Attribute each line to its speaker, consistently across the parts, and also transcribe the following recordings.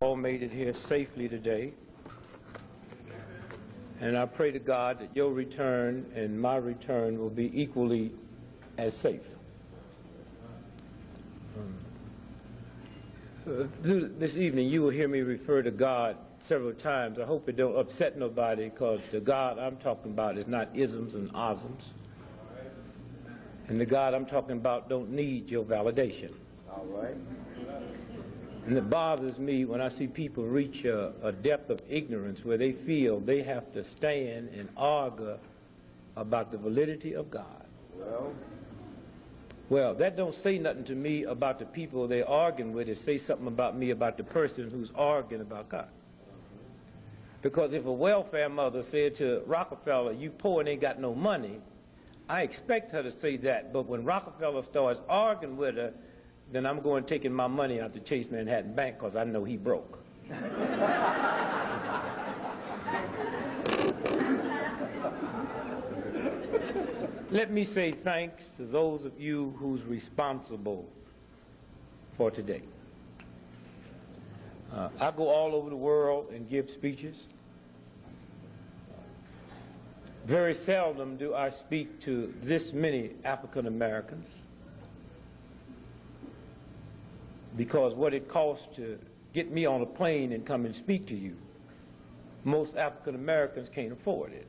Speaker 1: All made it here safely today, and I pray to God that your return and my return will be equally as safe. This evening you will hear me refer to God several times. I hope it don't upset nobody, because the God I'm talking about is not isms and osms, and the God I'm talking about don't need your validation.
Speaker 2: All right.
Speaker 1: And it bothers me when I see people reach a depth of ignorance where they feel they have to stand and argue about the validity of God. Well, that don't say nothing to me about the people they're arguing with. It says something about me about the person who's arguing about God. Because if a welfare mother said to Rockefeller, "You poor and ain't got no money," I expect her to say that. But when Rockefeller starts arguing with her, then I'm going taking my money out to Chase Manhattan Bank, because I know he broke. Let me say thanks to those of you who's responsible for today. I go all over the world and give speeches. Very seldom do I speak to this many African Americans, because what it costs to get me on a plane and come and speak to you, most African Americans can't afford it.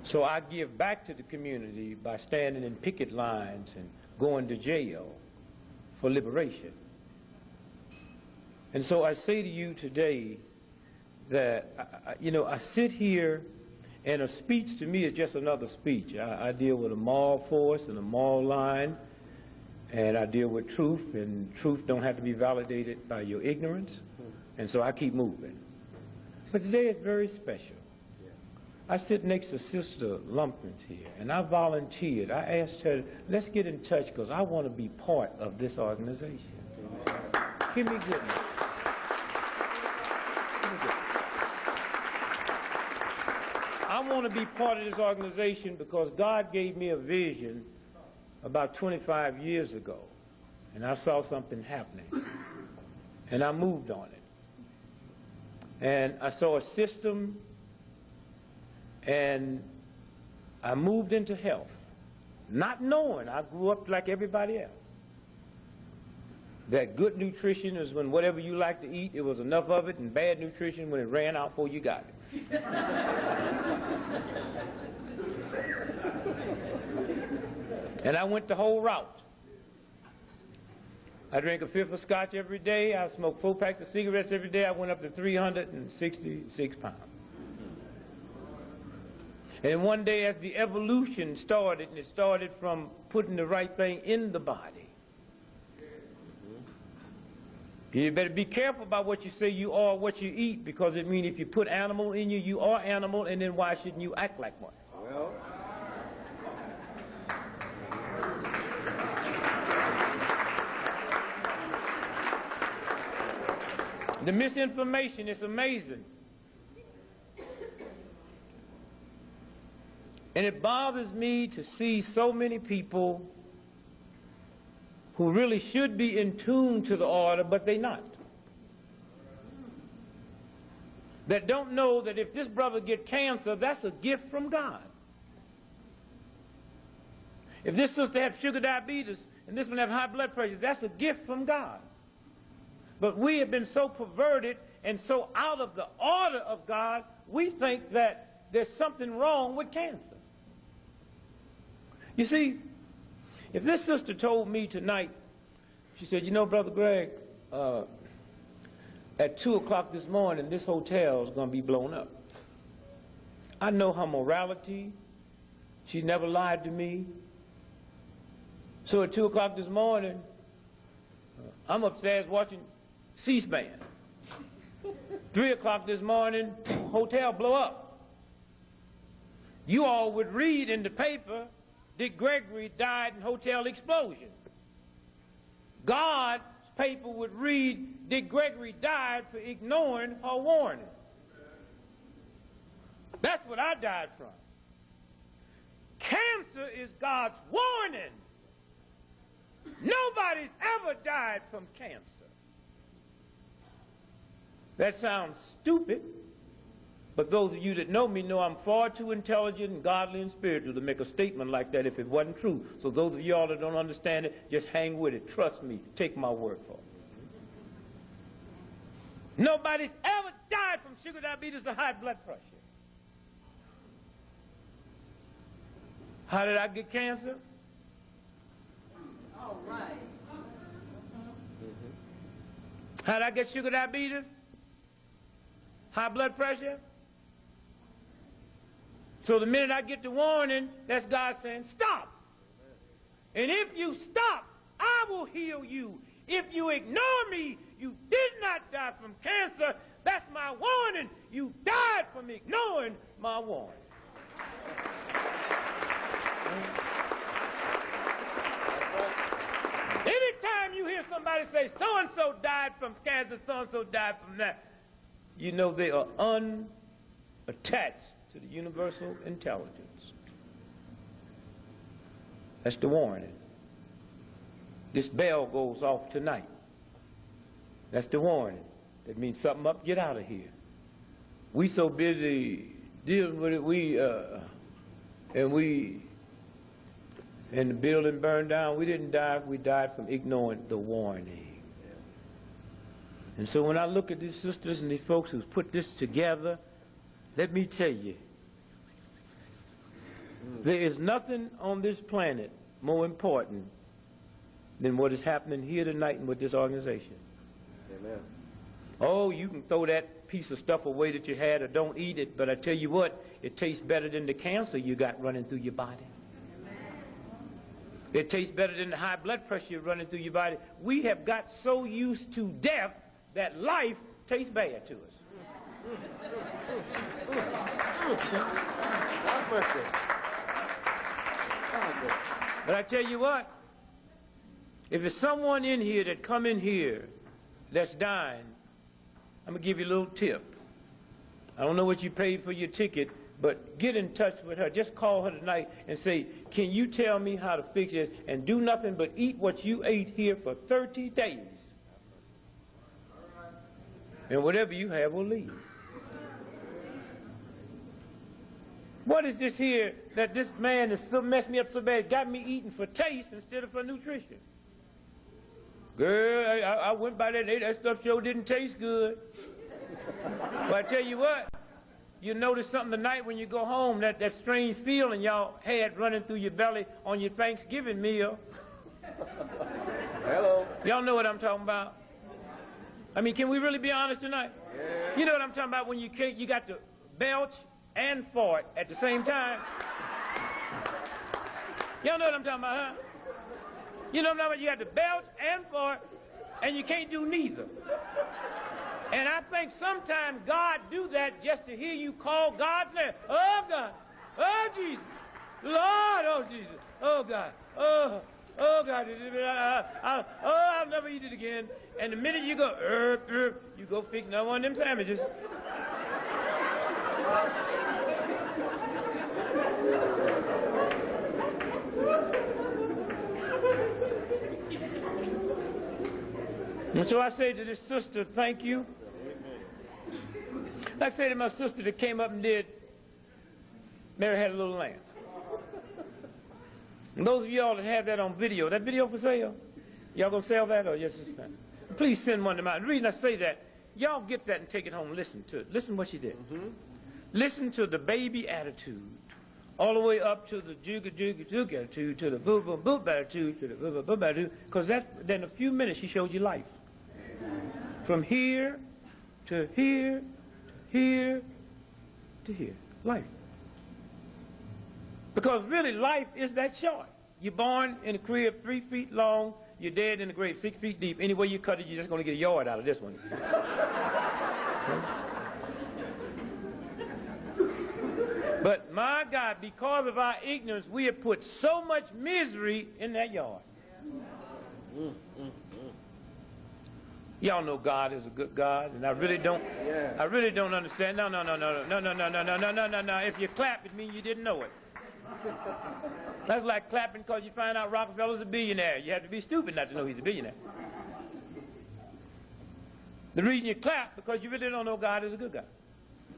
Speaker 1: So I give back to the community by standing in picket lines and going to jail for liberation. And so I say to you today that, I sit here, and a speech to me is just another speech. I deal with a moral force and a moral line, and I deal with truth, and truth don't have to be validated by your ignorance, and so I keep moving. But today is very special. I sit next to Sister Lumpkins here, and I volunteered. I asked her, let's get in touch, because I want to be part of this organization. Give me goodness. I want to be part of this organization because God gave me a vision about 25 years ago, and I saw something happening, and I moved on it. And I saw a system, and I moved into health, not knowing, I grew up like everybody else, that good nutrition is when whatever you like to eat, it was enough of it, and bad nutrition when it ran out before you got it. And I went the whole route. I drank a fifth of scotch every day. I smoked 4 packs of cigarettes every day. I went up to 366 pounds. And one day as the evolution started, and it started from putting the right thing in the body. You better be careful about what you say you are, what you eat, because it means if you put animal in you, you are animal, and then why shouldn't you act like one? Well, the misinformation is amazing. And it bothers me to see so many people who really should be in tune to the order, but they're not. That don't know that if this brother get cancer, that's a gift from God. If this sister have sugar diabetes and this one have high blood pressure, that's a gift from God. But we have been so perverted and so out of the order of God, we think that there's something wrong with cancer. You see, if this sister told me tonight, she said, you know, Brother Greg, at 2 o'clock this morning, this hotel is going to be blown up. I know her morality. She's never lied to me. So at 2 o'clock this morning, I'm upstairs watching C-SPAN. 3 o'clock this morning, hotel blow up. You all would read in the paper, Dick Gregory died in hotel explosion. God's paper would read, Dick Gregory died for ignoring her warning. That's what I died from. Cancer is God's warning. Nobody's ever died from cancer. That sounds stupid, but those of you that know me know I'm far too intelligent and godly and spiritual to make a statement like that if it wasn't true. So those of y'all that don't understand it, just hang with it. Trust me. Take my word for it. Nobody's ever died from sugar diabetes or high blood pressure. How did I get cancer?
Speaker 2: All right.
Speaker 1: How did I get sugar diabetes? High blood pressure? So the minute I get the warning, that's God saying, stop. And if you stop, I will heal you. If you ignore me, you did not die from cancer. That's my warning. You died from ignoring my warning. Anytime you hear somebody say, so-and-so died from cancer, so-and-so died from that, you know they are unattached to the universal intelligence. That's the warning. This bell goes off tonight. That's the warning. That means something up, get out of here. We so busy dealing with it, and the building burned down. We didn't die, we died from ignoring the warning. Yes. And so when I look at these sisters and these folks who've put this together, let me tell you, there is nothing on this planet more important than what is happening here tonight and with this organization.
Speaker 3: Amen.
Speaker 1: Oh, you can throw that piece of stuff away that you had or don't eat it, but I tell you what, it tastes better than the cancer you got running through your body. It tastes better than the high blood pressure you're running through your body. We have got so used to death that life tastes bad to us. But I tell you what, if there's someone in here that come in here that's dying, I'm going to give you a little tip. I don't know what you paid for your ticket, but get in touch with her. Just call her tonight and say, can you tell me how to fix this? And do nothing but eat what you ate here for 30 days. And whatever you have will leave. What is this here that this man has so messed me up so bad, got me eating for taste instead of for nutrition? Girl, I went by that and ate that stuff, sure didn't taste good. Well, I tell you what, you notice something tonight when you go home, that strange feeling y'all had running through your belly on your Thanksgiving meal.
Speaker 3: Hello.
Speaker 1: Y'all know what I'm talking about? I mean, can we really be honest tonight?
Speaker 3: Yeah.
Speaker 1: You know what I'm talking about when you got to belch and fart at the same time? Y'all know what I'm talking about, huh? You know what I'm talking about? You got to belch and fart, and you can't do neither. And I think sometimes God do that just to hear you call God's name. Oh, God. Oh, Jesus. Lord, oh, Jesus. Oh, God. Oh, God. I'll never eat it again. And the minute you go, you go fix another one of them sandwiches. And so I say to this sister, thank you. Like I say to my sister that came up and did Mary Had a Little Lamb. And those of y'all that have that on video, that video for sale? Y'all gonna sell that or yes, it's fine? Please send one to mine. The reason I say that, y'all get that and take it home and listen to it. Listen what she did. Mm-hmm. Listen to the baby attitude, all the way up to the jugga attitude, to the boom boom boom attitude, to the boom boom boom attitude, because then in a few minutes she showed you life. From here to here, here to here. Life. Because really life is that short. You're born in a crib 3 feet long, you're dead in the grave 6 feet deep. Any way you cut it, you're just going to get a yard out of this one. But my God, because of our ignorance, we have put so much misery in that yard. Y'all know God is a good God, and I really don't understand. No. If you clap, it means you didn't know it. That's like clapping because you find out Rockefeller's a billionaire. You have to be stupid not to know he's a billionaire. The reason you clap, because you really don't know God is a good God.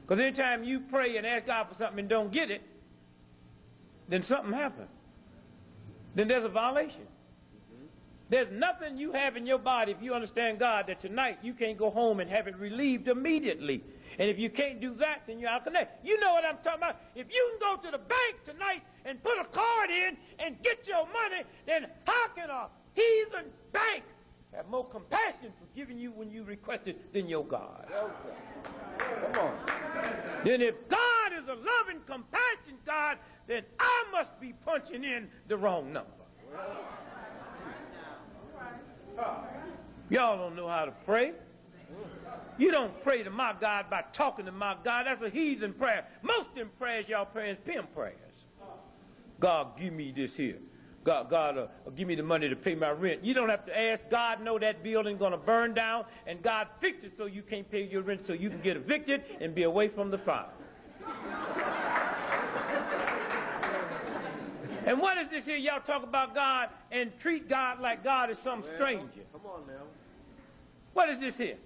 Speaker 1: Because anytime you pray and ask God for something and don't get it, then something happened. Then there's a violation. There's nothing you have in your body, if you understand God, that tonight you can't go home and have it relieved immediately. And if you can't do that, then you're out of connect. You know what I'm talking about. If you can go to the bank tonight and put a card in and get your money, then how can a heathen bank have more compassion for giving you when you request it than your God? Come on. Then if God is a loving, compassionate God, then I must be punching in the wrong number. Y'all don't know how to pray. You don't pray to my God by talking to my God. That's a heathen prayer. Most of them prayers y'all praying is pimp prayers. God, give me this here. God, give me the money to pay my rent. You don't have to ask. God know that building's going to burn down, and God fixed it so you can't pay your rent, so you can get evicted and be away from the fire. And what is this here? Y'all talk about God and treat God like God is some stranger.
Speaker 2: Come on now.
Speaker 1: What is this here?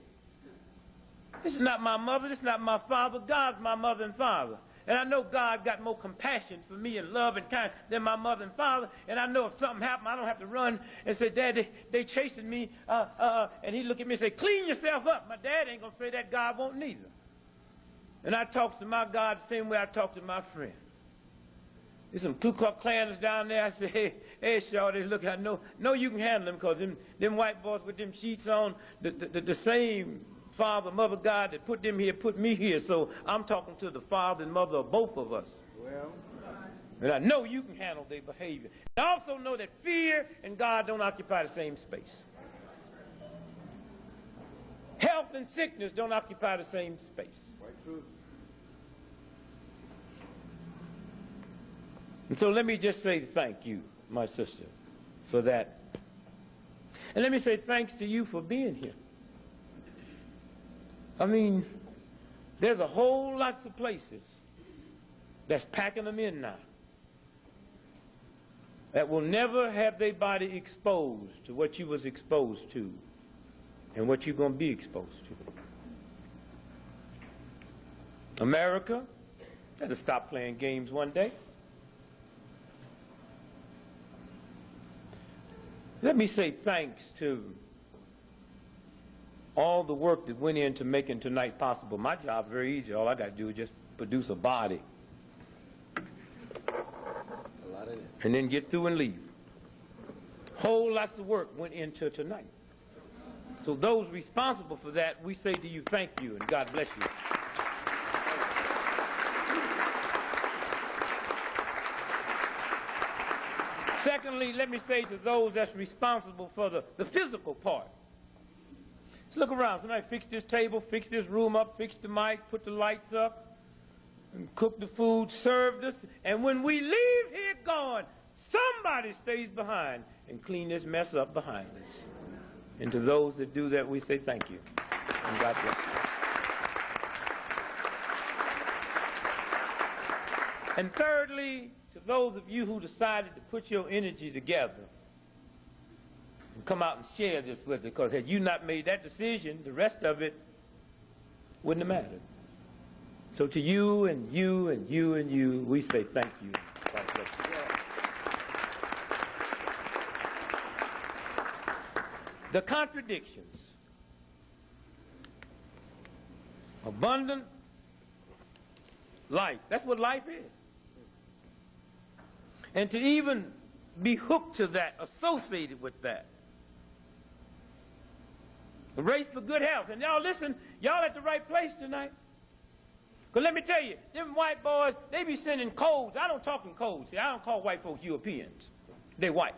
Speaker 1: This is not my mother. This is not my father. God's my mother and father. And I know God got more compassion for me and love and kind than my mother and father. And I know if something happened, I don't have to run and say, Dad, they chasing me. And he look at me and say, clean yourself up. My dad ain't going to say that. God won't neither. And I talk to my God the same way I talk to my friend. There's some Ku Klux Klans down there. I say, hey, shorty, look, I know you can handle them, because them white boys with them sheets on, the same father, mother God that put them here, put me here. So I'm talking to the father and mother of both of us.
Speaker 2: Well,
Speaker 1: and I know you can handle their behavior. I also know that fear and God don't occupy the same space. Health and sickness don't occupy the same space.
Speaker 2: quite true.
Speaker 1: And so let me just say thank you, my sister, for that. And let me say thanks to you for being here. I mean, there's a whole lot of places that's packing them in now that will never have their body exposed to what you was exposed to and what you're going to be exposed to. America had to stop playing games one day. Let me say thanks to all the work that went into making tonight possible. My job's very easy. All I got to do is just produce a body. And then get through and leave. Whole lots of work went into tonight. So those responsible for that, we say to you, thank you, and God bless you. Secondly, let me say to those that's responsible for the physical part. Let's look around. Somebody fix this table, fix this room up, fix the mic, put the lights up, and cook the food, serve us. And when we leave here gone, somebody stays behind and clean this mess up behind us. And to those that do that, we say thank you. And God bless you. And thirdly, to those of you who decided to put your energy together and come out and share this with us, because had you not made that decision, the rest of it wouldn't have mattered. So to you and you and you and you, we say thank you. God bless you. The contradictions. Abundant life. That's what life is. And to even be hooked to that, associated with that. The race for good health. And y'all listen, y'all at the right place tonight. Because let me tell you, them white boys, they be sending codes. I don't talk in codes. See, I don't call white folks Europeans. They white.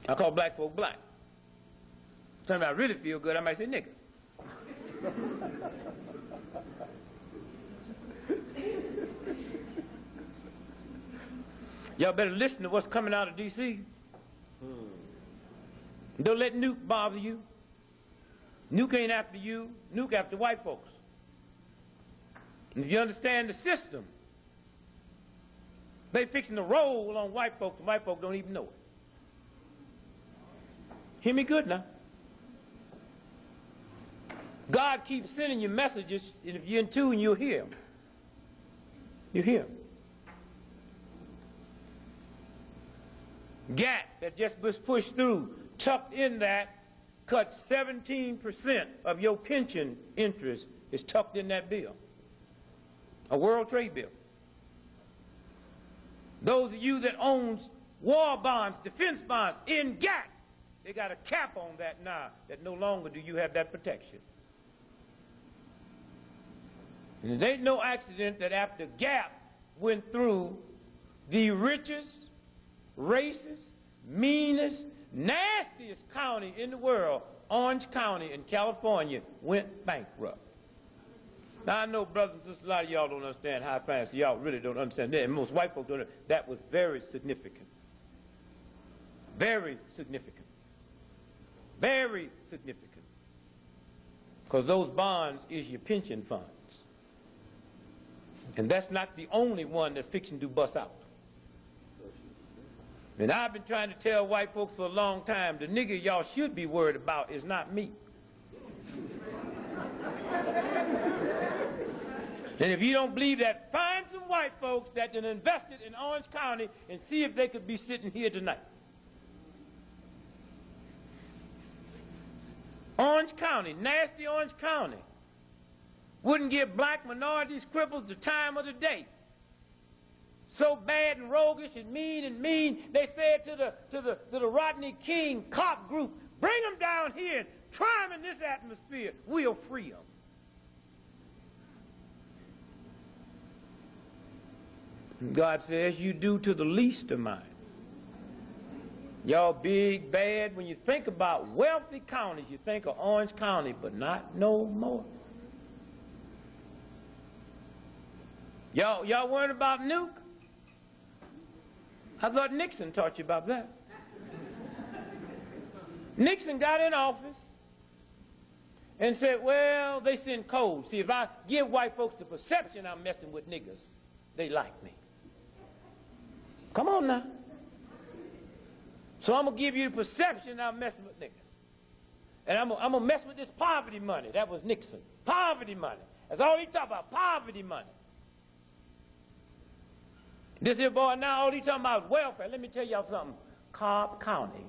Speaker 1: I call black folk black. Sometimes I really feel good, I might say nigger. Y'all better listen to what's coming out of D.C. Don't let Nuke bother you. Nuke ain't after you. Nuke after white folks. And if you understand the system, they fixing to roll on white folks, and white folks don't even know it. Hear me good now. God keeps sending you messages, and if you're in tune, you'll hear them. You hear them. Gap that just was pushed through, tucked in that, cut 17% of your pension interest is tucked in that bill. A World Trade bill. Those of you that owns war bonds, defense bonds, in gap, they got a cap on that now, that no longer do you have that protection. And it ain't no accident that after Gap went through, the richest, racist, meanest, nastiest county in the world, Orange County in California, went bankrupt. Now I know, brothers and sisters, a lot of y'all don't understand high finance. Y'all really don't understand that. And most white folks don't. That was very significant. Very significant. Very significant. Because those bonds is your pension funds. And that's not the only one that's fixing to bust out. And I've been trying to tell white folks for a long time, the nigga y'all should be worried about is not me. And if you don't believe that, find some white folks that have invested in Orange County and see if they could be sitting here tonight. Orange County, nasty Orange County, wouldn't give black minorities, cripples the time of the day. So bad and roguish and mean, they said to the Rodney King cop group, bring them down here and try them in this atmosphere. We'll free them. And God says, you do to the least of mine. Y'all big, bad, when you think about wealthy counties, you think of Orange County, but not no more. Y'all worried about nuke? I thought Nixon taught you about that. Nixon got in office and said, well, they send codes. See, if I give white folks the perception I'm messing with niggas, they like me. Come on now. So I'm going to give you the perception I'm messing with niggas. And I'm going to mess with this poverty money. That was Nixon. Poverty money. That's all he talked about, poverty money. This here boy now, all he talking about is welfare. Let me tell y'all something. Cobb County,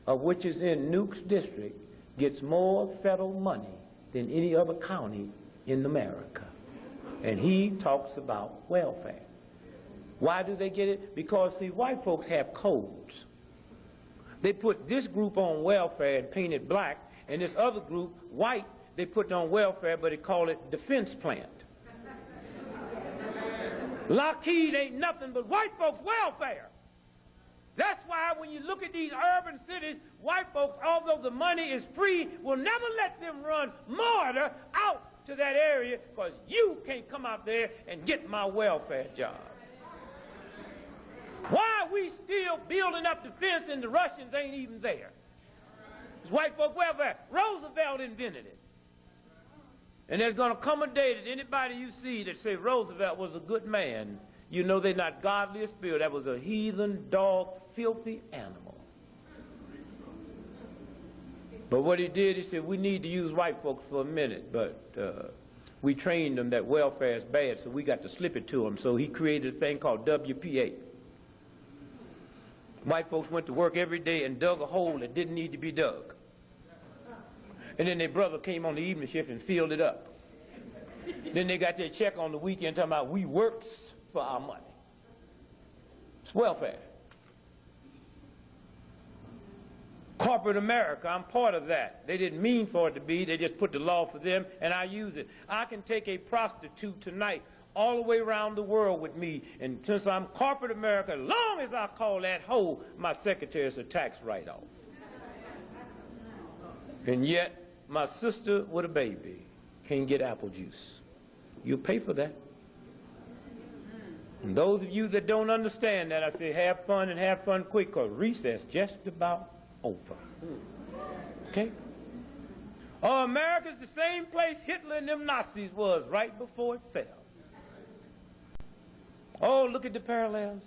Speaker 1: of which is in Nuke's district, gets more federal money than any other county in America. And he talks about welfare. Why do they get it? Because, see, white folks have codes. They put this group on welfare and paint it black, and this other group, white, they put it on welfare, but they call it defense plant. Lockheed ain't nothing but white folks' welfare. That's why when you look at these urban cities, white folks, although the money is free, will never let them run mortar out to that area because you can't come out there and get my welfare job. Why are we still building up the fence and the Russians ain't even there? It's white folk welfare. Roosevelt invented it. And there's going to come a day that anybody you see that say Roosevelt was a good man, you know they're not godly or spiritual. That was a heathen, dog, filthy animal. But what he did, he said, we need to use white folks for a minute, but we trained them that welfare is bad, so we got to slip it to them. So he created a thing called WPA. White folks went to work every day and dug a hole that didn't need to be dug. And then their brother came on the evening shift and filled it up. Then they got their check on the weekend talking about, we worked for our money. It's welfare. Corporate America, I'm part of that. They didn't mean for it to be. They just put the law for them, and I use it. I can take a prostitute tonight all the way around the world with me, and since I'm corporate America, as long as I call that hoe my secretary's a tax write-off. And yet, my sister with a baby can't get apple juice. You pay for that. And those of you that don't understand that, I say have fun and have fun quick, because recess just about over. Okay? Oh, America's the same place Hitler and them Nazis was right before it fell. Oh, look at the parallels.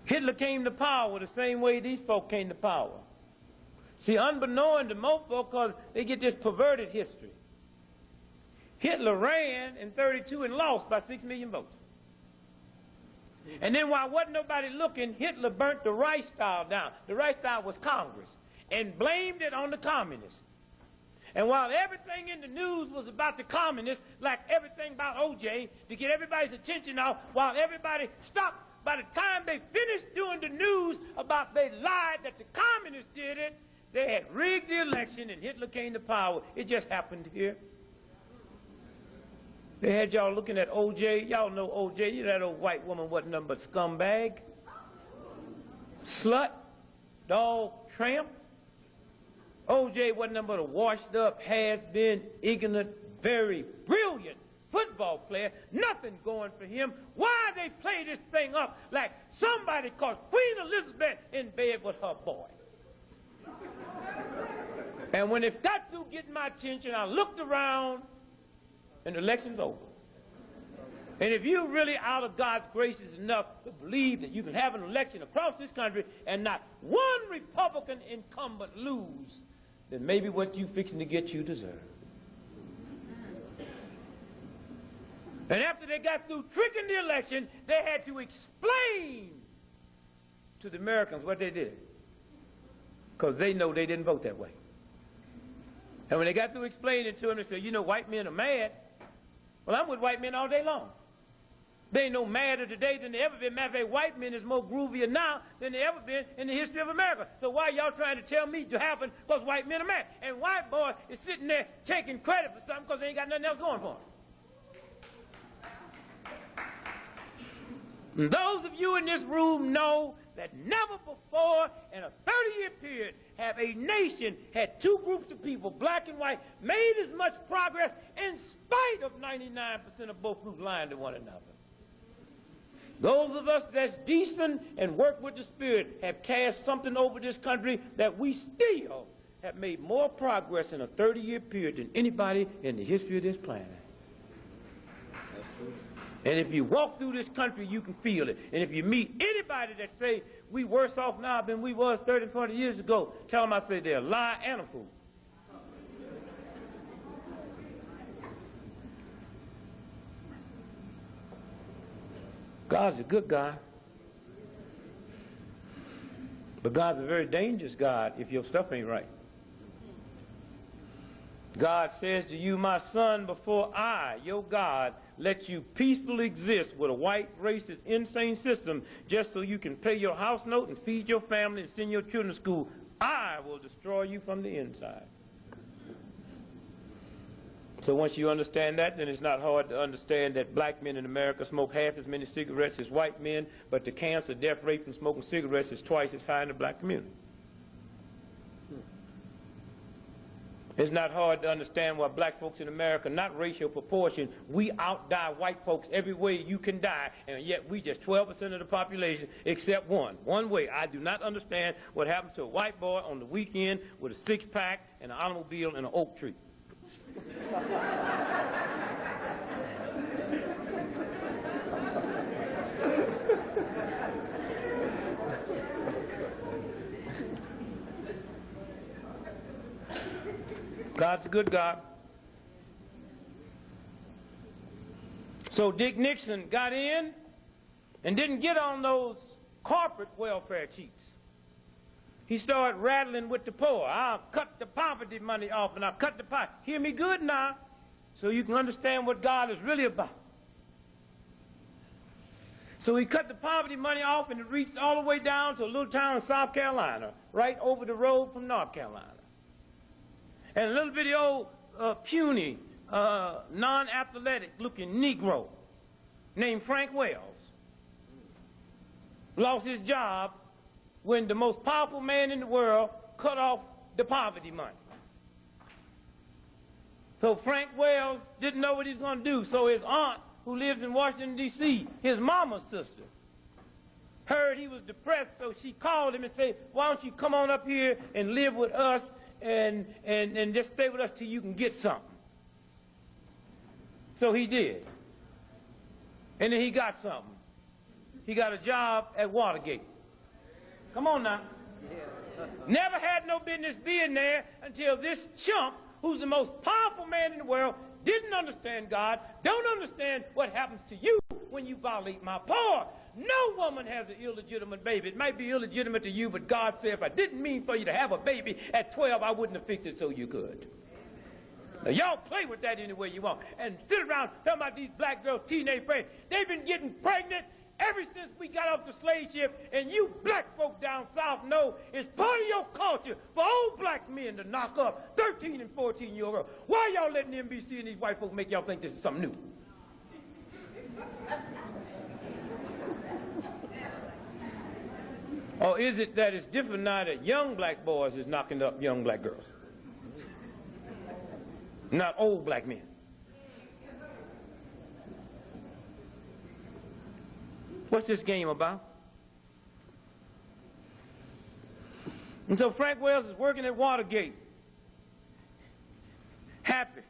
Speaker 1: Hitler came to power the same way these folk came to power. See, unbeknown to most folks, because they get this perverted history. Hitler ran in 32 and lost by 6 million votes. And then while wasn't nobody looking, Hitler burnt the Reichstag down. The Reichstag was Congress, and blamed it on the communists. And while everything in the news was about the communists, like everything about OJ, to get everybody's attention off, while everybody stopped, by the time they finished doing the news about they lied that the communists did it, they had rigged the election and Hitler came to power. It just happened here. They had y'all looking at OJ. Y'all know OJ. You know that old white woman wasn't nothing but scumbag, slut, dog, tramp. OJ wasn't nothing but a washed up, has-been, ignorant, very brilliant football player. Nothing going for him. Why they play this thing up like somebody caught Queen Elizabeth in bed with her boy? And when it got through getting my attention, I looked around and the election's over. And if you're really out of God's graces enough to believe that you can have an election across this country and not one Republican incumbent lose, then maybe what you fixing to get you deserve. And after they got through tricking the election, they had to explain to the Americans what they did, because they know they didn't vote that way. And when they got through explaining to them, they said, you know, white men are mad. Well, I'm with white men all day long. They ain't no madder today than they ever been. Matter of fact, white men is more groovier now than they ever been in the history of America. So why y'all trying to tell me to happen because white men are mad? And white boy is sitting there taking credit for something because they ain't got nothing else going for them. And those of you in this room know that never before in a 30-year period have a nation had two groups of people, black and white, made as much progress in spite of 99% of both groups lying to one another. Those of us that's decent and work with the Spirit have cast something over this country that we still have made more progress in a 30-year period than anybody in the history of this planet. And if you walk through this country, you can feel it. And if you meet anybody that say we worse off now than we was 30, 40 years ago, tell them I say they're a lie and a fool. God's a good God. But God's a very dangerous God if your stuff ain't right. God says to you, my son, before I, your God, let you peacefully exist with a white, racist, insane system just so you can pay your house note and feed your family and send your children to school, I will destroy you from the inside. So once you understand that, then it's not hard to understand that black men in America smoke half as many cigarettes as white men, but the cancer, death rate from smoking cigarettes is twice as high in the black community. It's not hard to understand why black folks in America, not racial proportion, we outdie white folks every way you can die, and yet we just 12% of the population except one. One way. I do not understand what happens to a white boy on the weekend with a six-pack and an automobile and an oak tree. God's a good God. So Dick Nixon got in and didn't get on those corporate welfare cheats. He started rattling with the poor. I'll cut the poverty money off and I'll cut the poverty. Hear me good now so you can understand what God is really about. So he cut the poverty money off and it reached all the way down to a little town in South Carolina, right over the road from North Carolina. And a little bitty old puny, non-athletic looking Negro named Frank Wells lost his job when the most powerful man in the world cut off the poverty money. So Frank Wells didn't know what he was going to do. So his aunt, who lives in Washington, D.C., his mama's sister, heard he was depressed, so she called him and said, why don't you come on up here and live with us and just stay with us till you can get something. So he did. And then he got something. He got a job at Watergate. Come on now. Never had no business being there until this chump, who's the most powerful man in the world, didn't understand God, don't understand what happens to you when you violate my power. No woman has an illegitimate baby. It might be illegitimate to you, but God said, if I didn't mean for you to have a baby at 12, I wouldn't have fixed it so you could. Now, y'all play with that any way you want. And sit around talking about these black girls, teenage friends. They've been getting pregnant ever since we got off the slave ship, and you black folk down south know it's part of your culture for old black men to knock up 13 and 14-year-old girls. Why y'all letting the NBC and these white folks make y'all think this is something new? Or is it that it's different now that young black boys is knocking up young black girls? Not old black men. What's this game about? And so Frank Wells is working at Watergate. Happy.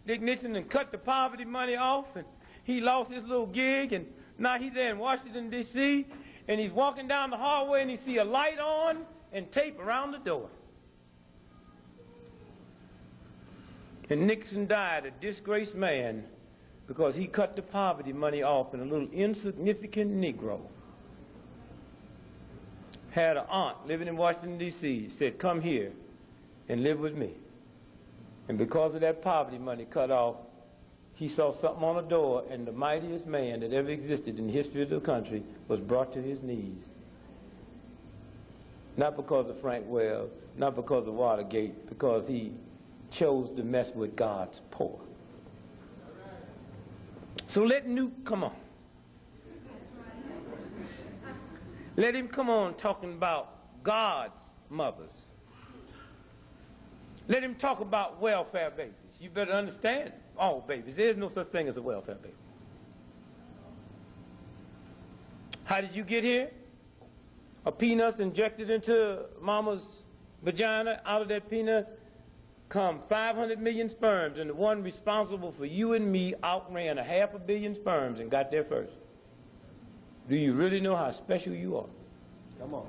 Speaker 1: Dick Nixon and cut the poverty money off, and he lost his little gig, and now he's there in Washington, D.C., and he's walking down the hallway, and he see a light on and tape around the door. And Nixon died, a disgraced man, because he cut the poverty money off, and a little insignificant Negro had an aunt living in Washington, D.C., said, come here and live with me. And because of that poverty money cut off, he saw something on the door, and the mightiest man that ever existed in the history of the country was brought to his knees. Not because of Frank Wells, not because of Watergate, because he chose to mess with God's poor. So let Newt come on. Let him come on talking about God's mothers. Let him talk about welfare babies. You better understand all babies. There's no such thing as a welfare baby. How did you get here? A peanut injected into mama's vagina. Out of that peanut come 500 million sperms, and the one responsible for you and me outran 500 million sperms and got there first. Do you really know how special you are? Come on.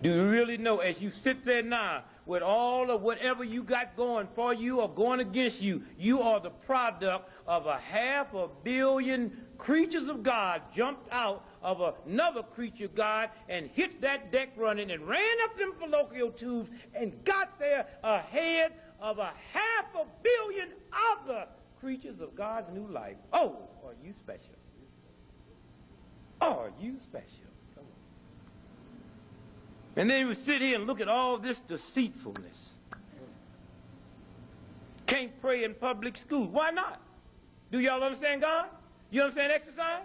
Speaker 1: Do you really know, as you sit there now, with all of whatever you got going for you or going against you, you are the product of 500 million creatures of God jumped out of another creature of God and hit that deck running and ran up them fallopian tubes and got there ahead of 500 million other creatures of God's new life. Oh, are you special? Oh, are you special? Come on. And then we sit here and look at all this deceitfulness. Can't pray in public school. Why not? Do y'all understand God? You understand exercise?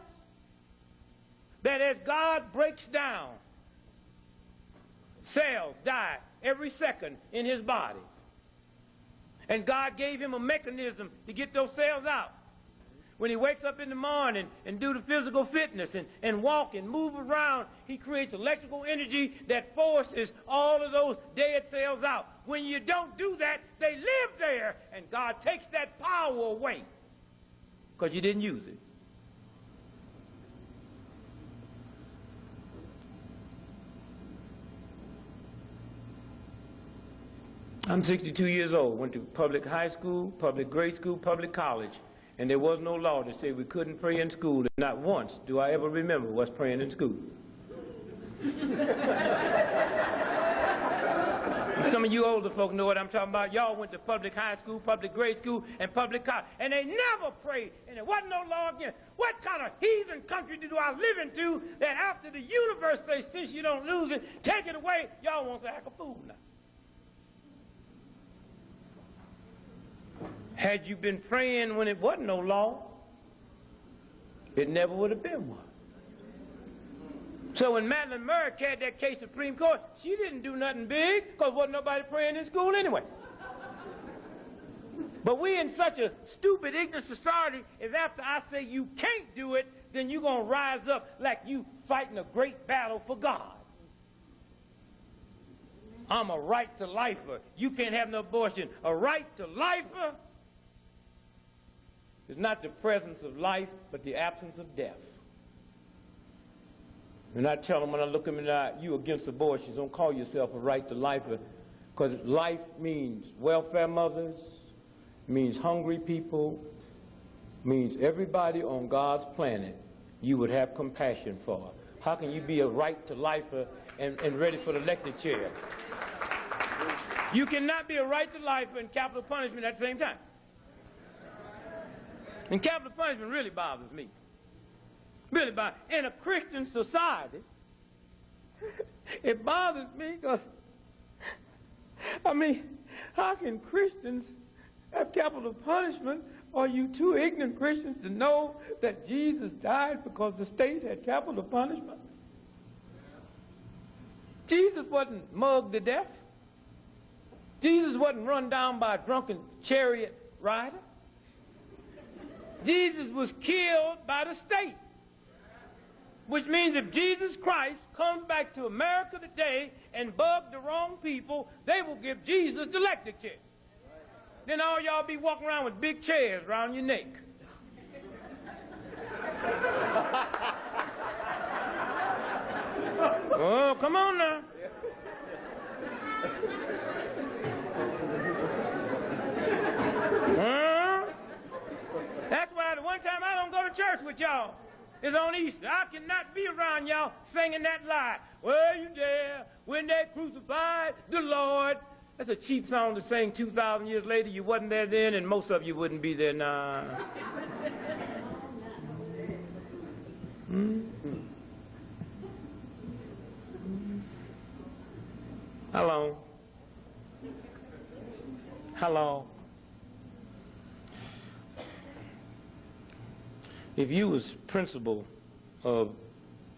Speaker 1: That as God breaks down, cells die every second in his body. And God gave him a mechanism to get those cells out. When he wakes up in the morning and do the physical fitness and walk and move around, he creates electrical energy that forces all of those dead cells out. When you don't do that, they live there, and God takes that power away because you didn't use it. I'm 62 years old, went to public high school, public grade school, public college, and there was no law that said we couldn't pray in school. And not once do I ever remember us praying in school. Some of you older folk know what I'm talking about. Y'all went to public high school, public grade school, and public college, and they never prayed, and there wasn't no law against. What kind of heathen country do I live into that after the universe says, since you don't lose it, take it away, y'all want to act a fool now? Had you been praying when it wasn't no law, it never would have been one. So when Madeline Merrick had that case of Supreme Court, she didn't do nothing big because wasn't nobody praying in school anyway. But we in such a stupid, ignorant society is after I say you can't do it, then you're going to rise up like you fighting a great battle for God. I'm a right to lifer. You can't have no abortion. A right to lifer is not the presence of life, but the absence of death. And I tell them when I look them in the eye, you against abortion, don't call yourself a right to life, because life means welfare mothers, means hungry people, means everybody on God's planet you would have compassion for. How can you be a right to lifer and ready for the elected chair? You cannot be a right to lifer and capital punishment at the same time. And capital punishment really bothers me. Really bothers. In a Christian society, it bothers me because, I mean, how can Christians have capital punishment? Are you too ignorant Christians to know that Jesus died because the state had capital punishment? Jesus wasn't mugged to death. Jesus wasn't run down by a drunken chariot rider. Jesus was killed by the state. Which means if Jesus Christ comes back to America today and bugged the wrong people, they will give Jesus the electric chair. Then all y'all be walking around with big chairs around your neck. Oh, come on now. That's why the one time I don't go to church with y'all is on Easter. I cannot be around y'all singing that lie. Were you there when they crucified the Lord? That's a cheap song to sing 2,000 years later. You wasn't there then, and most of you wouldn't be there now. How long? How long? If you was principal of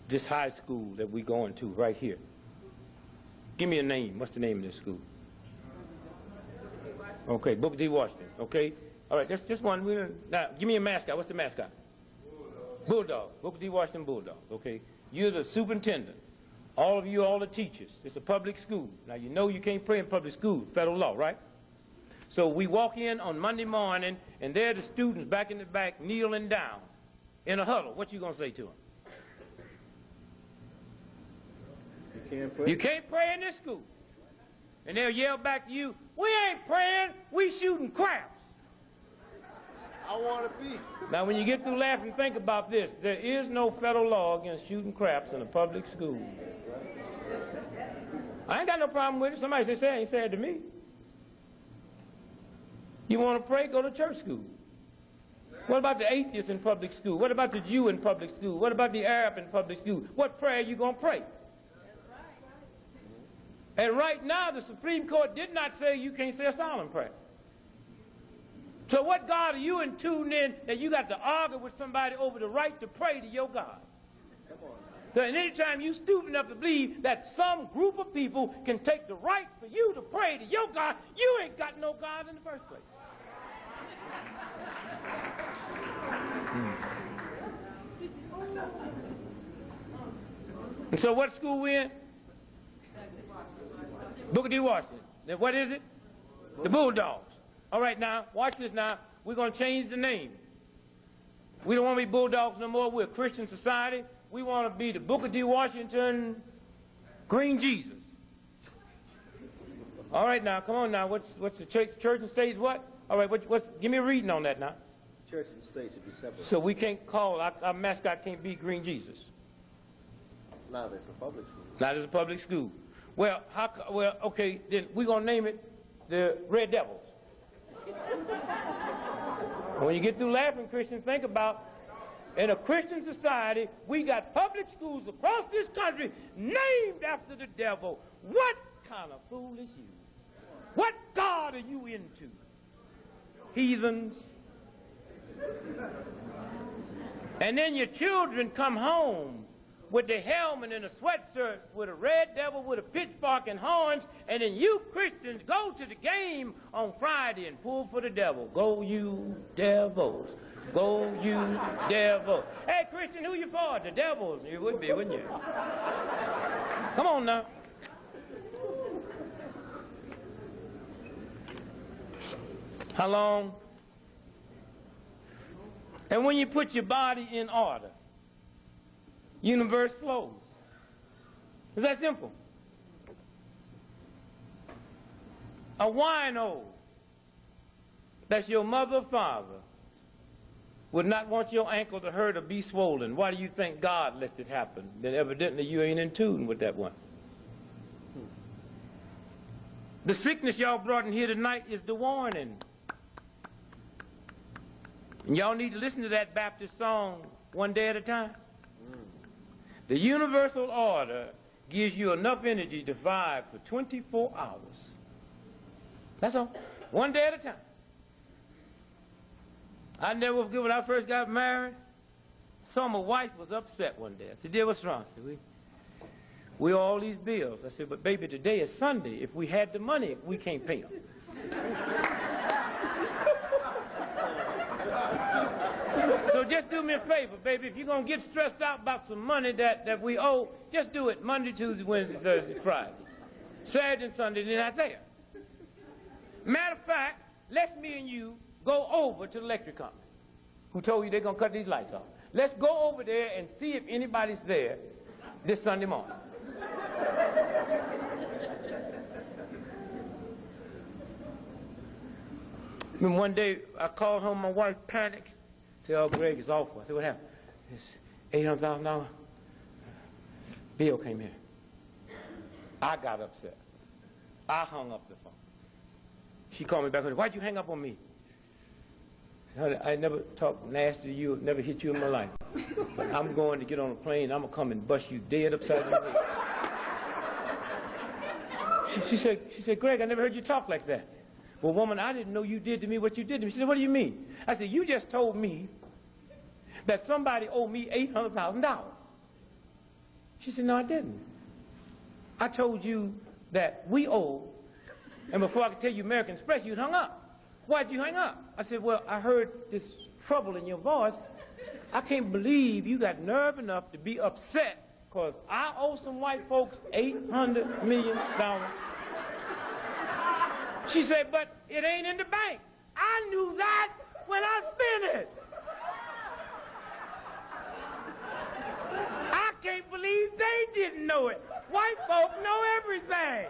Speaker 1: this high school that we're going to right here, give me a name. What's the name of this school? Okay, Booker T. Washington. Okay, all right. Just one. Now, give me a mascot. What's the mascot? Bulldog. Booker T. Washington Bulldog. Okay, you're the superintendent. All of you, all the teachers. It's a public school. Now you know you can't pray in public school. Federal law, right? So we walk in on Monday morning, and there are the students back in the back kneeling down in a huddle. What you gonna say to them?
Speaker 2: You can't pray.
Speaker 1: You can't pray in this school. And they'll yell back to you, we ain't praying, we shooting craps.
Speaker 2: I want a piece.
Speaker 1: Now when you get through laughing, think about this. There is no federal law against shooting craps in a public school. I ain't got no problem with it. Somebody say it to me. You want to pray, go to church school. What about the atheist in public school? What about the Jew in public school? What about the Arab in public school? What prayer are you going to pray? And right now, the Supreme Court did not say you can't say a silent prayer. So what God are you in tune in that you got to argue with somebody over the right to pray to your God? So any time you stupid enough to believe that some group of people can take the right for you to pray to your God, you ain't got no God in the first place. And so what school we in? Booker T. Washington. Then what is it? The Bulldogs. All right, now, watch this now. We're going to change the name. We don't want to be Bulldogs no more. We're a Christian society. We want to be the Booker T. Washington Green Jesus. All right, now, come on now. What's the church and state is what? All right, give me a reading on that now.
Speaker 2: Church and state should be separate.
Speaker 1: So we can't call, our mascot can't be Green Jesus.
Speaker 2: Now there's a public school.
Speaker 1: Now there's a public school. Well, okay, then we're going to name it the Red Devils. When you get through laughing, Christians, think about, in a Christian society, we got public schools across this country named after the devil. What kind of fool is you? What God are you into? Heathens. And then your children come home with the helmet and a sweatshirt with a red devil with a pitchfork and horns, and then you Christians go to the game on Friday and pull for the devil. Go you devils. Go you devils. Hey, Christian, who you for? The devils. You would be, wouldn't you? Come on now. How long? And when you put your body in order, universe flows. It's that simple. A wino that's your mother or father would not want your ankle to hurt or be swollen. Why do you think God lets it happen? Then evidently you ain't in tune with that one. The sickness y'all brought in here tonight is the warning. And y'all need to listen to that Baptist song, One Day at a Time. The universal order gives you enough energy to vibe for 24 hours. That's all. One day at a time. I never forget when I first got married, saw my wife was upset one day. I said, dear, what's wrong? I said, we owe all these bills. I said, but baby, today is Sunday. If we had the money, we can't pay them. So just do me a favor, baby. If you're going to get stressed out about some money that we owe, just do it Monday, Tuesday, Wednesday, Thursday, Friday. Saturday and Sunday, they're not there. Matter of fact, let's me and you go over to the electric company who told you they're going to cut these lights off. Let's go over there and see if anybody's there this Sunday morning. Remember one day I called home, my wife panicked. Said, oh, Greg, it's awful. I said, what happened? It's $800,000 bill came in. I got upset. I hung up the phone. She called me back. Why'd you hang up on me? I said, honey, I never talked nasty to you, never hit you in my life. But I'm going to get on a plane. I'm going to come and bust you dead upside your head. She said, Greg, I never heard you talk like that. Well, woman, I didn't know you did to me what you did to me. She said, what do you mean? I said, you just told me that somebody owed me $800,000. She said, no, I didn't. I told you that we owe, and before I could tell you American Express, you'd hung up. Why'd you hang up? I said, well, I heard this trouble in your voice. I can't believe you got nerve enough to be upset because I owe some white folks $800 million. She said, but it ain't in the bank. I knew that when I spent it. I can't believe they didn't know it. White folk know everything.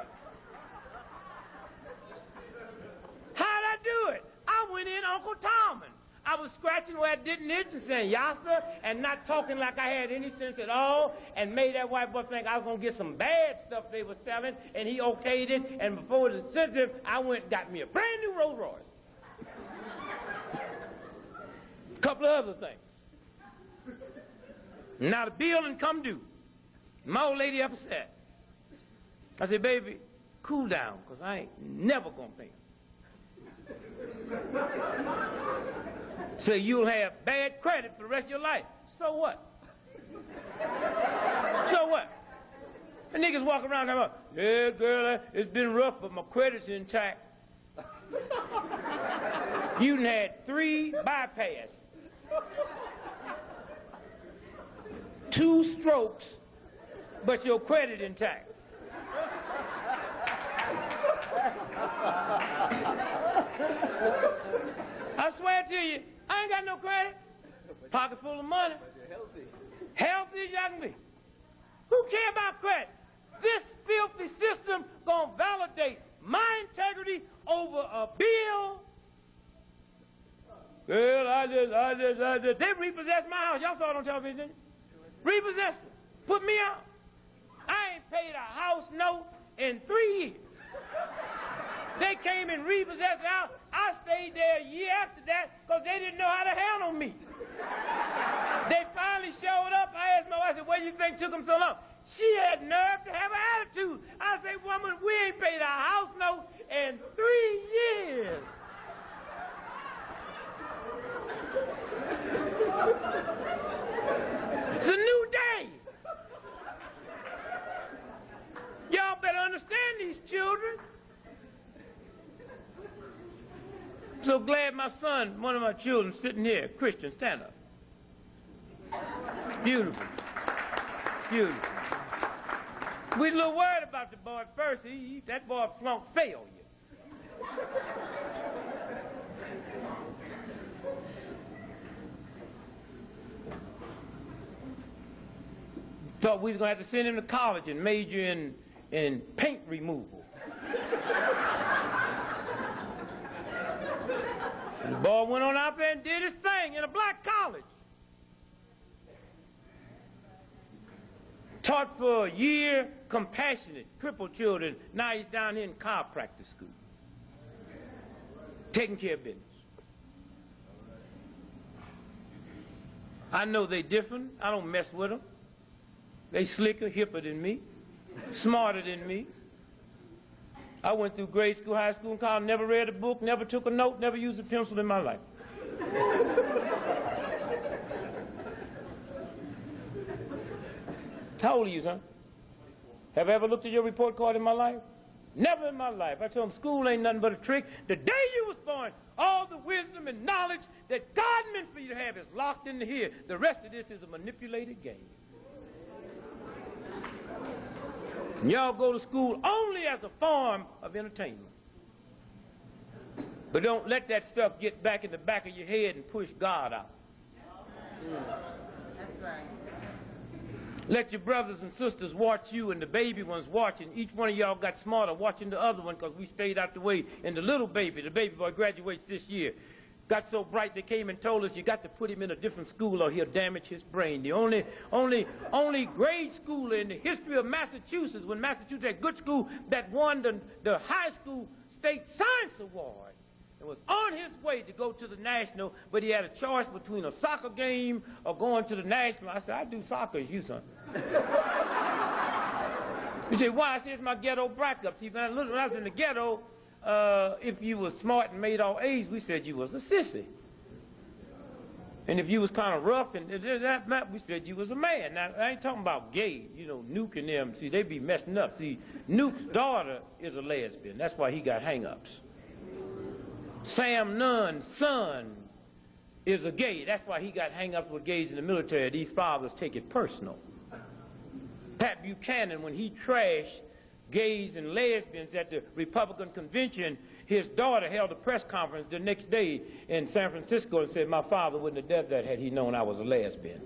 Speaker 1: How'd I do it? I went in Uncle Tommen. I was scratching where it didn't itch and saying yassa and not talking like I had any sense at all and made that white boy think I was going to get some bad stuff they were selling and he okayed it, and before it was sensitive, I went and got me a brand new Rolls Royce. A couple of other things. Now the bill didn't come due. My old lady upset. I said, baby, cool down because I ain't never going to pay him. So you'll have bad credit for the rest of your life. So what? So what? The niggas walk around and go, yeah, girl, it's been rough, but my credit's intact. You done had 3 bypass, 2 strokes, but your credit intact. I swear to you, I ain't got no credit. Pocket full of money.
Speaker 2: But you're healthy.
Speaker 1: Healthy as y'all can be. Who care about credit? This filthy system gonna validate my integrity over a bill. Well, I just, they repossessed my house. Y'all saw it on television, didn't you? Repossessed it. Put me out. I ain't paid a house note in 3 years. They came and repossessed the house. I stayed there a year after that because they didn't know how to handle me. They finally showed up. I asked my wife, I said, what do you think took them so long? She had nerve to have an attitude. I said, woman, we ain't paid our house note in 3 years. It's a new day. Y'all better understand these children. I'm so glad my son, one of my children, sitting here, Christian, stand up. Beautiful. Beautiful. We a little worried about the boy at first. That boy flunked failure. Thought we was going to have to send him to college and major in paint removal. And the boy went on out there and did his thing in a black college. Taught for a year, compassionate, crippled children. Now he's down here in chiropractic school. Taking care of business. I know they different. I don't mess with them. They slicker, hipper than me, smarter than me. I went through grade school, high school, and college, never read a book, never took a note, never used a pencil in my life. How old are you, son? Have I ever looked at your report card in my life? Never in my life. I told him school ain't nothing but a trick. The day you was born, all the wisdom and knowledge that God meant for you to have is locked into here. The rest of this is a manipulated game. And y'all go to school only as a form of entertainment. But don't let that stuff get back in the back of your head and push God out.
Speaker 3: That's right.
Speaker 1: Let your brothers and sisters watch you and the baby ones watching. Each one of y'all got smarter watching the other one because we stayed out the way. And the baby boy graduates this year. Got so bright they came and told us you got to put him in a different school or he'll damage his brain. The only grade school in the history of Massachusetts, when Massachusetts had good school, that won the high school state science award. And was on his way to go to the national, but he had a choice between a soccer game or going to the national. I said, I do soccer as you, son. He said, why? I said, it's my ghetto backup. See, when I was in the ghetto, if you was smart and made all A's, we said you was a sissy. And if you was kind of rough and that, we said you was a man. Now, I ain't talking about gay. You know, Nuke and them, see, they be messing up. See, Nuke's daughter is a lesbian. That's why he got hang-ups. Sam Nunn's son is a gay. That's why he got hang-ups with gays in the military. These fathers take it personal. Pat Buchanan, when he trashed gays and lesbians at the Republican convention, his daughter held a press conference the next day in San Francisco and said, my father wouldn't have done that had he known I was a lesbian.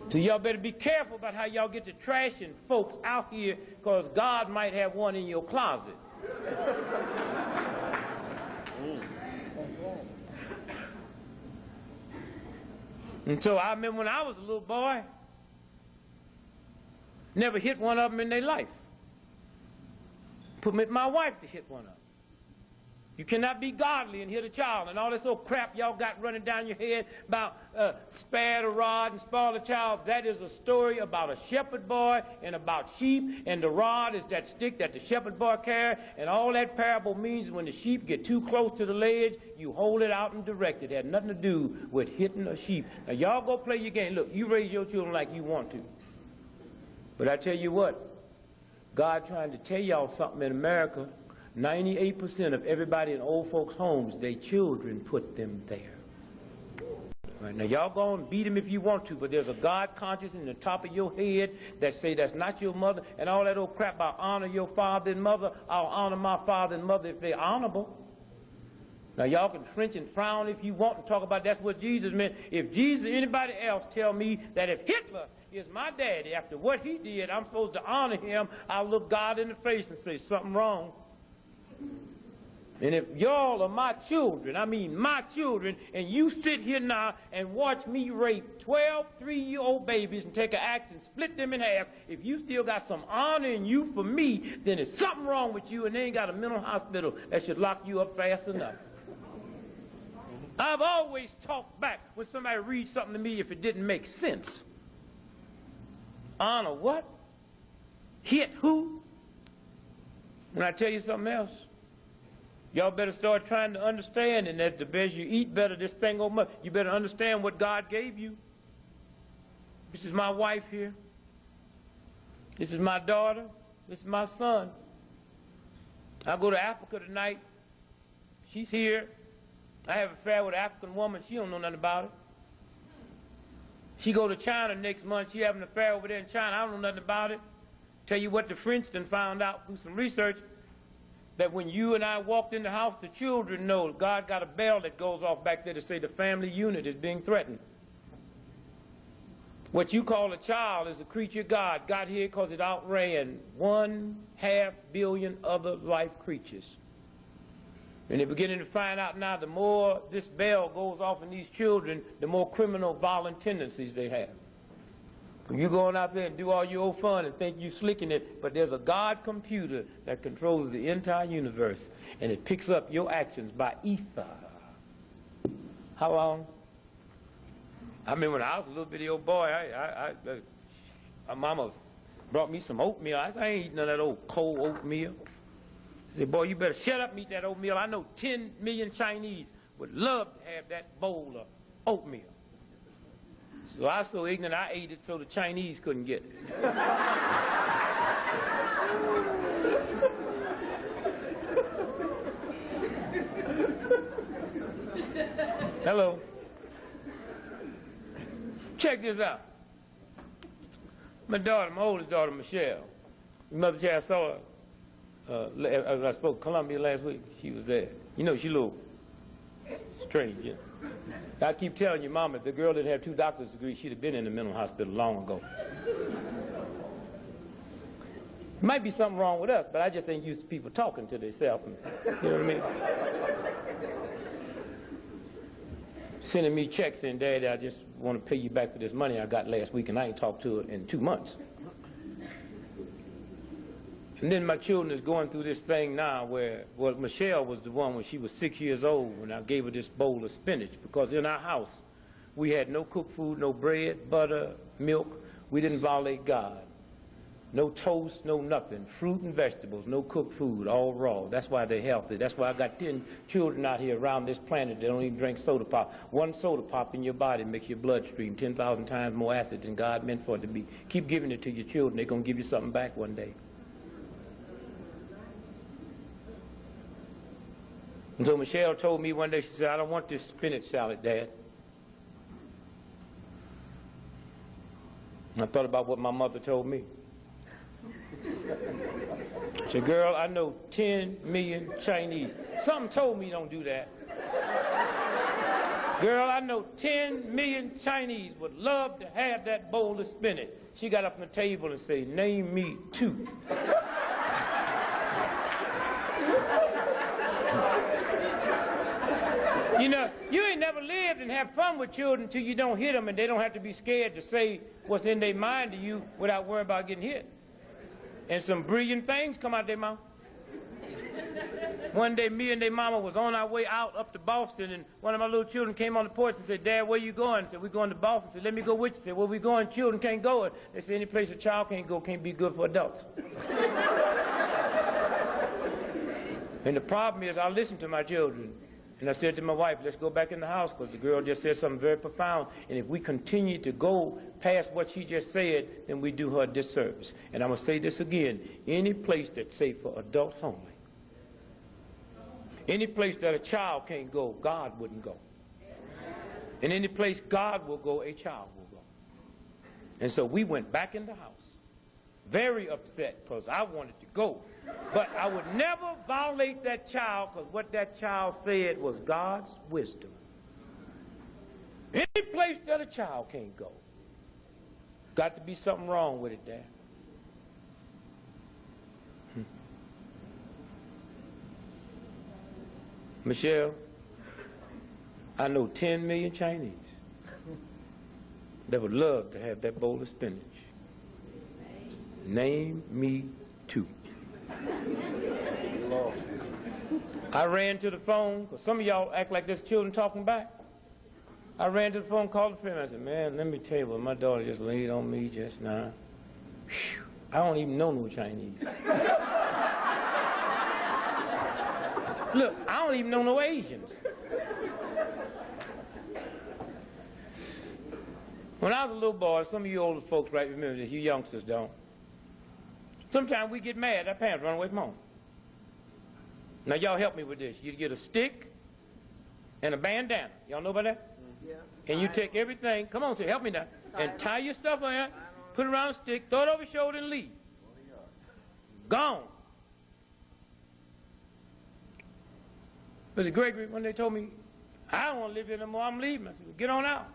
Speaker 1: So y'all better be careful about how y'all get to trashing folks out here, because God might have one in your closet. And so I remember when I was a little boy, never hit one of them in their life. Permit my wife to hit one of them. You cannot be godly and hit a child and all this old crap y'all got running down your head about spare the rod and spoil the child. That is a story about a shepherd boy and about sheep, and the rod is that stick that the shepherd boy carries, and all that parable means when the sheep get too close to the ledge, you hold it out and direct it. It had nothing to do with hitting a sheep. Now y'all go play your game. Look, you raise your children like you want to. But I tell you what, God trying to tell y'all something in America. 98% of everybody in old folks' homes, their children put them there. Right, now, y'all go and beat them if you want to, but there's a God conscience in the top of your head that say that's not your mother, and all that old crap about honor your father and mother. I'll honor my father and mother if they're honorable. Now, y'all can flinch and frown if you want to talk about that's what Jesus meant. If Jesus or anybody else tell me that if Hitler is my daddy, after what he did, I'm supposed to honor him, I'll look God in the face and say something wrong. And if y'all are my children, I mean my children, and you sit here now and watch me rape 12 3-year-old babies and take an axe and split them in half, if you still got some honor in you for me, then there's something wrong with you, and they ain't got a mental hospital that should lock you up fast enough. I've always talked back when somebody reads something to me if it didn't make sense. Honor what? Hit who? When I tell you something else, y'all better start trying to understand, and that the best you eat, better this thing go much. You better understand what God gave you. This is my wife here. This is my daughter. This is my son. I go to Africa tonight. She's here. I have an affair with an African woman. She don't know nothing about it. She go to China next month. She having an affair over there in China. I don't know nothing about it. Tell you what the French done found out through some research, that when you and I walked in the house, the children know God got a bell that goes off back there to say the family unit is being threatened. What you call a child is a creature God got here because it outran 1/2 billion other life creatures. And they're beginning to find out now the more this bell goes off in these children, the more criminal, violent tendencies they have. You going out there and do all your old fun and think you slicking it, but there's a God computer that controls the entire universe, and it picks up your actions by ether. How long? I mean, when I was a little bitty old boy, my mama brought me some oatmeal. I said, I ain't eating none of that old cold oatmeal. She said, boy, you better shut up and eat that oatmeal. I know 10 million Chinese would love to have that bowl of oatmeal. So I was so ignorant, I ate it so the Chinese couldn't get it. Hello. Check this out. My daughter, my oldest daughter, Michelle. Mother Child saw her. I spoke to Columbia last week. She was there. You know, she a little strange, yeah. I keep telling you, Mama, if the girl didn't have 2 doctor's degrees, she'd have been in the mental hospital long ago. Might be something wrong with us, but I just ain't used to people talking to themselves. You know what I mean? Sending me checks saying, Daddy, I just want to pay you back for this money I got last week, and I ain't talked to her in 2 months. And then my children is going through this thing now where, well, Michelle was the one when she was 6 years old when I gave her this bowl of spinach, because in our house we had no cooked food, no bread, butter, milk. We didn't violate God. No toast, no nothing. Fruit and vegetables, no cooked food, all raw. That's why they're healthy. That's why I got 10 children out here around this planet that don't even drink soda pop. One soda pop in your body makes your bloodstream 10,000 times more acid than God meant for it to be. Keep giving it to your children. They're going to give you something back one day. And so Michelle told me one day, she said, I don't want this spinach salad, Dad. And I thought about what my mother told me. She said, girl, I know 10 million Chinese. Something told me don't do that. Girl, I know 10 million Chinese would love to have that bowl of spinach. She got up from the table and said, name me 2. You know, you ain't never lived and have fun with children until you don't hit them and they don't have to be scared to say what's in their mind to you without worrying about getting hit. And some brilliant things come out their mouth. One day, me and their mama was on our way out up to Boston, and one of my little children came on the porch and said, Dad, where you going? I said, we're going to Boston. I said, let me go with you. I said, where we going? Children can't go. They said, any place a child can't go can't be good for adults. And the problem is, I listen to my children. And I said to my wife, let's go back in the house, because the girl just said something very profound. And if we continue to go past what she just said, then we do her a disservice. And I'm going to say this again. Any place that's safe for adults only. Any place that a child can't go, God wouldn't go. And any place God will go, a child will go. And so we went back in the house. Very upset, because I wanted to go. But I would never violate that child, because what that child said was God's wisdom. Any place that a child can't go. Got to be something wrong with it, Dad. Michelle, I know 10 million Chinese that would love to have that bowl of spinach. Name me 2. I ran to the phone, because some of y'all act like there's children talking back. I ran to the phone, called a friend. I said, man, let me tell you what my daughter just laid on me just now. Whew, I don't even know no Chinese. Look, I don't even know no Asians. When I was a little boy, some of you older folks right remember this, you youngsters don't. Sometimes we get mad, our parents run away from home. Now y'all help me with this. You get a stick and a bandana. Y'all know about that? Yeah. And you take everything, come on, say, help me now, and tie your stuff on it, put it around a stick, throw it over your shoulder and leave. Gone. Mr. Gregory, when they told me, I don't want to live here no more, I'm leaving. I said, well, get on out.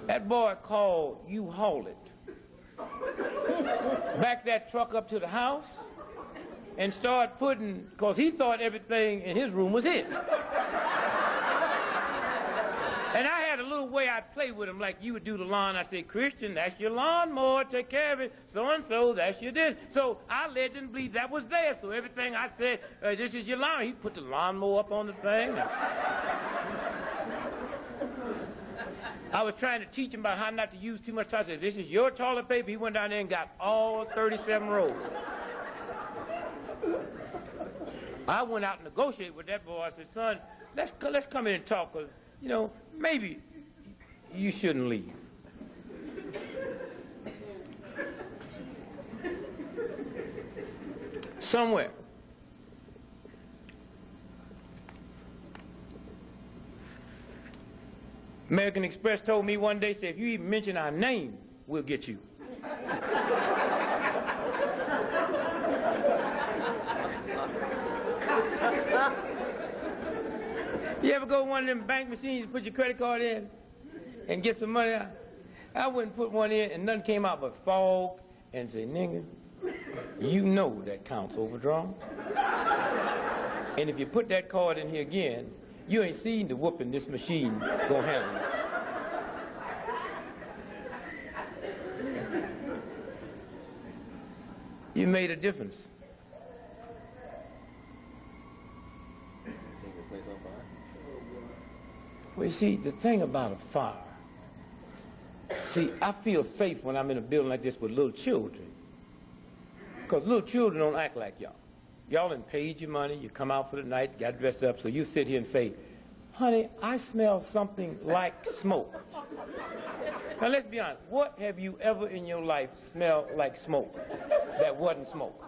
Speaker 1: That boy called, you haul it. Backed that truck up to the house and started putting, because he thought everything in his room was his. And I had a little way I'd play with him, like you would do the lawn. I said, Christian, that's your lawnmower, take care of it. So-and-so, that's your this. So I led them to believe that was there. So everything I said, this is your lawn. He put the lawnmower up on the thing. I was trying to teach him about how not to use too much toilet. I said, this is your toilet paper. He went down there and got all 37 rolls. I went out and negotiated with that boy. I said, son, let's come in and talk, because, you know, maybe you shouldn't leave. Somewhere. American Express told me one day, said, if you even mention our name, we'll get you. You ever go to one of them bank machines and put your credit card in and get some money out? I wouldn't put one in and nothing came out but fog and say, nigga, you know that account's overdrawn. And if you put that card in here again, you ain't seen the whooping this machine gonna handle it. You made a difference. Well, you see, the thing about a fire, see, I feel safe when I'm in a building like this with little children. Because little children don't act like y'all. Y'all done paid your money, you come out for the night, got dressed up, so you sit here and say, honey, I smell something like smoke. Now let's be honest, what have you ever in your life smelled like smoke that wasn't smoke?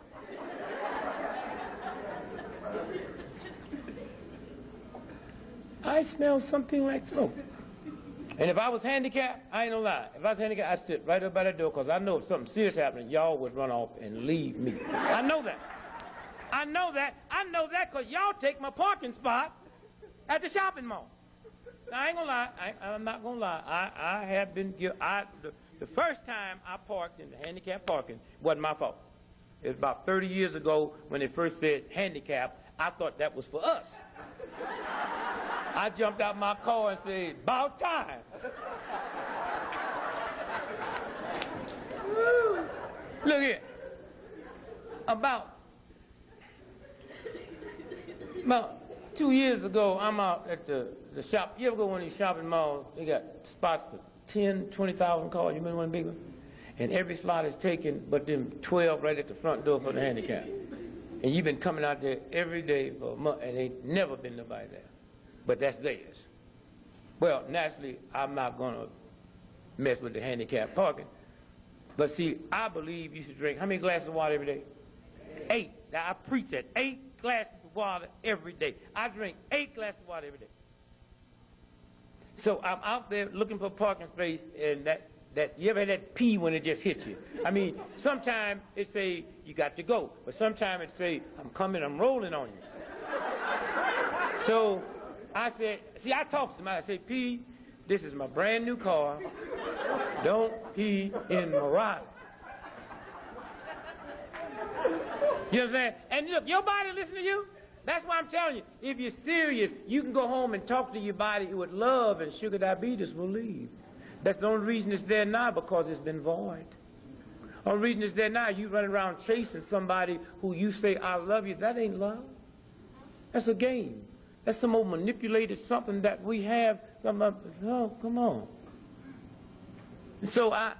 Speaker 1: I smell something like smoke. And if I was handicapped, I ain't gonna lie. If I was handicapped, I'd sit right up by that door, because I know if something serious happened, y'all would run off and leave me. I know that. I know that. I know that because y'all take my parking spot at the shopping mall. Now, I ain't gonna lie. I'm not gonna lie. I have been guilty. The first time I parked in the handicapped parking wasn't my fault. It was about 30 years ago when they first said handicap. I thought that was for us. I jumped out my car and said, about time. Look here. About 2 years ago, I'm out at the shop. You ever go to one of these shopping malls? They got spots for 10, 20,000 cars. You remember one big one? And every slot is taken, but them 12 right at the front door for the handicap. And you've been coming out there every day for a month, and ain't never been nobody there. But that's theirs. Well, naturally, I'm not going to mess with the handicap parking. But see, I believe you should drink, how many glasses of water every day? 8. Now, I preach that. 8 glasses of water every day. I drink 8 glasses of water every day. So I'm out there looking for a parking space, and that you ever had that pee when it just hits you? I mean, sometimes it say you got to go, but sometimes it say I'm coming, I'm rolling on you. So I said, see, I talked to him. I said, P, this is my brand new car. Don't pee in my ride. You know what I'm saying? And look, your body listen to you. That's why I'm telling you, if you're serious, you can go home and talk to your body with love, and sugar diabetes will leave. That's the only reason it's there now, because it's been void. The only reason it's there now, you running around chasing somebody who you say, I love you. That ain't love. That's a game. That's some old manipulated something that we have. Oh, come on. So I